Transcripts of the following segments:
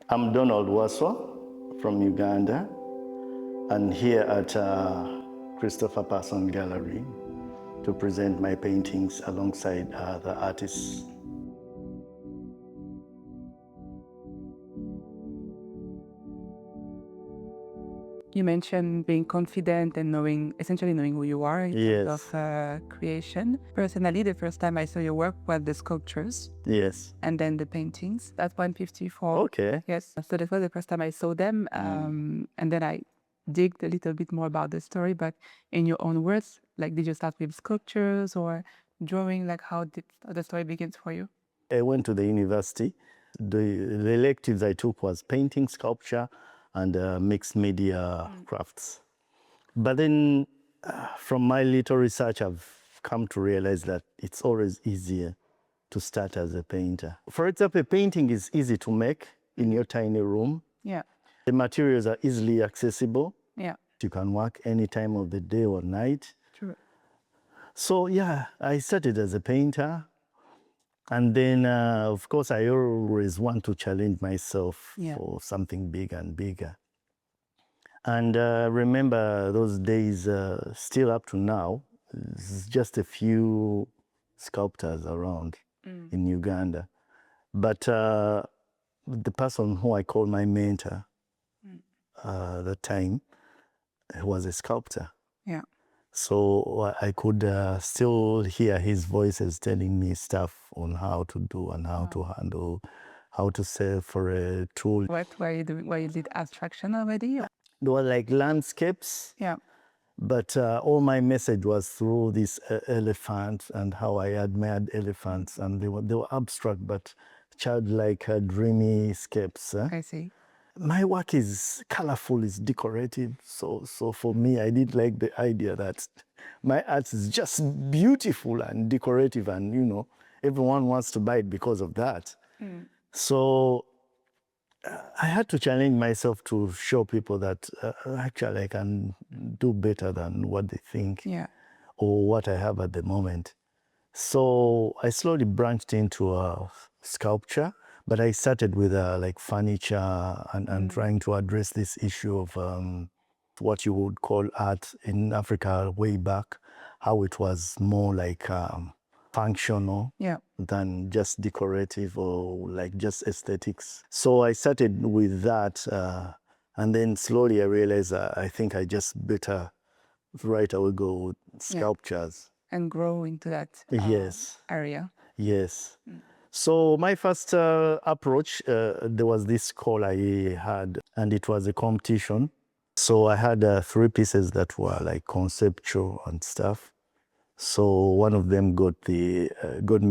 I'm Donald Wasswa from Uganda, and here at Christopher Person Gallery to present my paintings alongside the artists. You mentioned being confident and essentially knowing who you are in terms Yes. of creation. Personally, the first time I saw your work was the sculptures Yes. and then the paintings. That's 154. Okay. Yes. So that was the first time I saw them. And then I digged a little bit more about the story. But in your own words, like, did you start with sculptures or drawing? Like, how did the story begin for you? I went to the university. The electives I took was painting, sculpture, and mixed media crafts. But then from my little research, I've come to realize that it's always easier to start as a painter. For example, painting is easy to make in your tiny room. Yeah. The materials are easily accessible. Yeah. You can work any time of the day or night. True. So yeah, I started as a painter. And then, of course, I always want to challenge myself for something bigger and bigger. And remember those days, still up to now, there's just a few sculptors around in Uganda. But the person who I call my mentor at the time was a sculptor. Yeah. So I could still hear his voices telling me stuff on how to do and how to handle, how to sell for a tool. What were you doing? Were you did abstraction already? They were like landscapes. Yeah. But all my message was through these elephants and how I admired elephants. And they were abstract, but childlike, dreamy scapes. I see. My work is colorful, it's decorative. So for me, I did like the idea that my art is just beautiful and decorative, and everyone wants to buy it because of that. So I had to challenge myself to show people that actually I can do better than what they think or what I have at the moment. So I slowly branched into sculpture, but I started with like furniture and trying to address this issue of what you would call art in Africa way back, how it was more like functional than just decorative or like just aesthetics. So I started with that, and then slowly I realized I think I just better right away go with sculptures. And grow into that area. Yes. So my first approach, there was this call I had, and it was a competition. So I had 3 pieces that were like conceptual and stuff. So one of them got me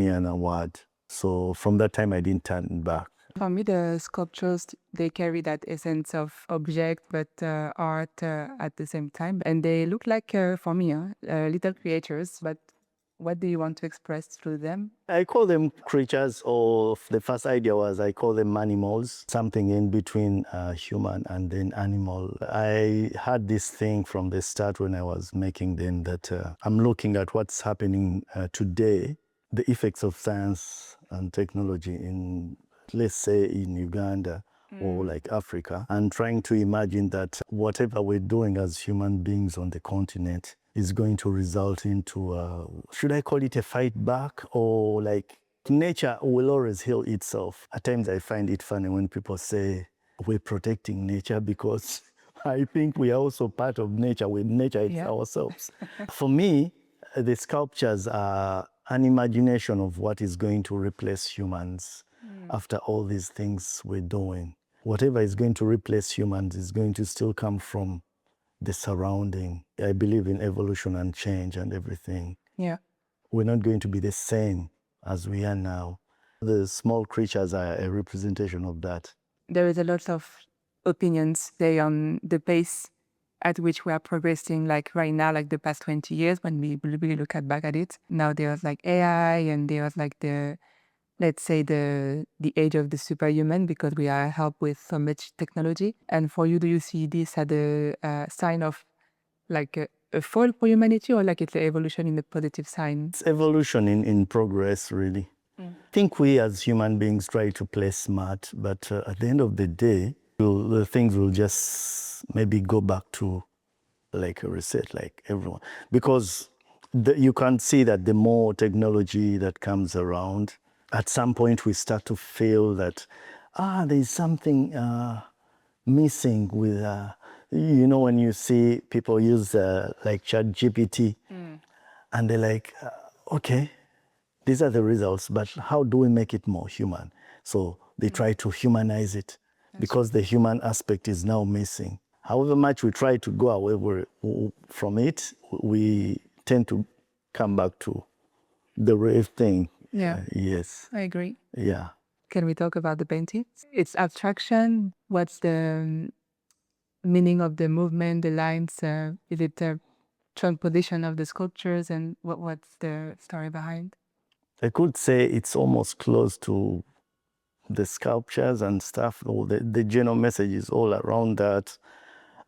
an award. So from that time, I didn't turn back. For me, the sculptures, they carry that essence of object, but art at the same time. And they look like, for me, little creatures, but what do you want to express through them? I call them creatures, or the first idea was I call them animals, something in between human and then animal. I had this thing from the start when I was making them that I'm looking at what's happening today, the effects of science and technology in, let's say, in Uganda or like Africa, and trying to imagine that whatever we're doing as human beings on the continent is going to result into, should I call it a fight back, or like nature will always heal itself. At times I find it funny when people say we're protecting nature, because I think we are also part of nature. With nature, it's ourselves. For me, the sculptures are an imagination of what is going to replace humans after all these things we're doing. Whatever is going to replace humans is going to still come from the surrounding. I believe in evolution and change and everything. Yeah. We're not going to be the same as we are now. The small creatures are a representation of that. There is a lot of opinions say on the pace at which we are progressing, like right now, like the past 20 years, when we really look back at it. Now there's like AI, and there's like let's say the age of the superhuman, because we are helped with so much technology. And for you, do you see this as a sign of like a fall for humanity, or like it's an evolution in the positive sign? It's evolution in progress, really. I think we as human beings try to play smart, but at the end of the day, the things will just maybe go back to like a reset, like everyone. Because you can see that the more technology that comes around, at some point we start to feel that, there's something missing with, when you see people use like ChatGPT, and they're like, okay, these are the results, but how do we make it more human? So they try to humanize it because the human aspect is now missing. However much we try to go away from it, we tend to come back to the real thing. Yeah. Yes. I agree. Yeah. Can we talk about the painting? It's abstraction. What's the meaning of the movement, the lines? Is it a transposition of the sculptures, and what's the story behind? I could say it's almost close to the sculptures and stuff, or the general message is all around that.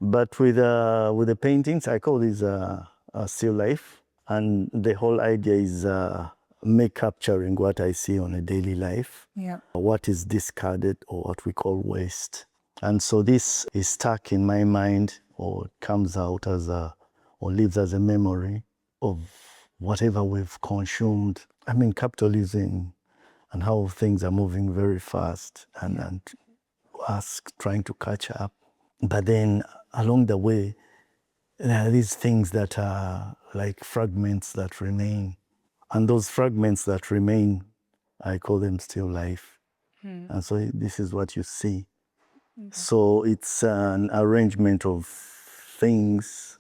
But with the paintings, I call this a still life. And the whole idea is me capturing what I see on a daily life, Yeah. what is discarded or what we call waste. And so this is stuck in my mind, or comes out as or lives as a memory of whatever we've consumed. I mean, capitalism and how things are moving very fast, and us trying to catch up. But then along the way, there are these things that are like fragments that remain. And those fragments that remain, I call them still life. And so this is what you see. So it's an arrangement of things,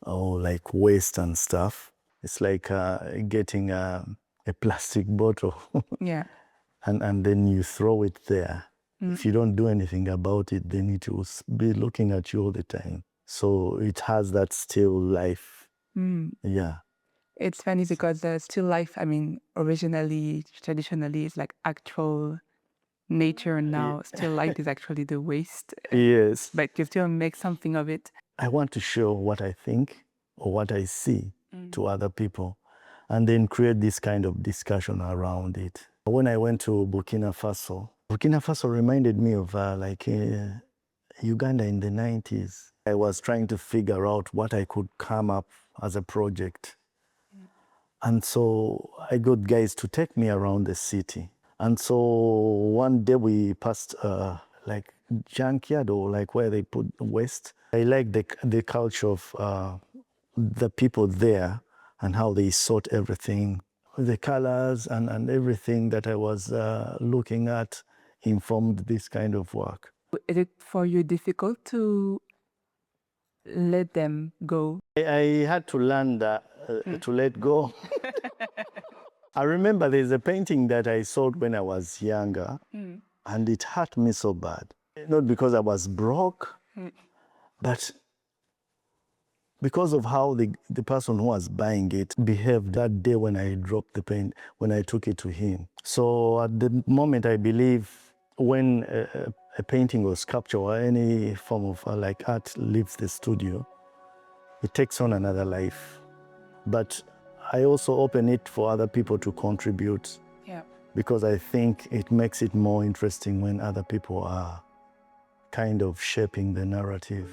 or like waste and stuff. It's like getting a plastic bottle Yeah. and then you throw it there. If you don't do anything about it, then it will be looking at you all the time. So it has that still life. Yeah. It's funny because the still life, I mean, originally, traditionally, it's like actual nature, and now still life is actually the waste. Yes. But you still make something of it. I want to show what I think or what I see to other people, and then create this kind of discussion around it. When I went to Burkina Faso reminded me of Uganda in the 90s. I was trying to figure out what I could come up as a project. And so I got guys to take me around the city. And so one day we passed like junkyard, or like where they put waste. I like the culture of the people there and how they sort everything. The colors and everything that I was looking at informed this kind of work. Is it for you difficult to let them go? I had to learn that, to let go. I remember there's a painting that I sold when I was younger, and it hurt me so bad. Not because I was broke, but because of how the person who was buying it behaved that day when I dropped the paint, when I took it to him. So at the moment, I believe when a painting or sculpture or any form of like art leaves the studio, it takes on another life. But I also open it for other people to contribute, because I think it makes it more interesting when other people are kind of shaping the narrative.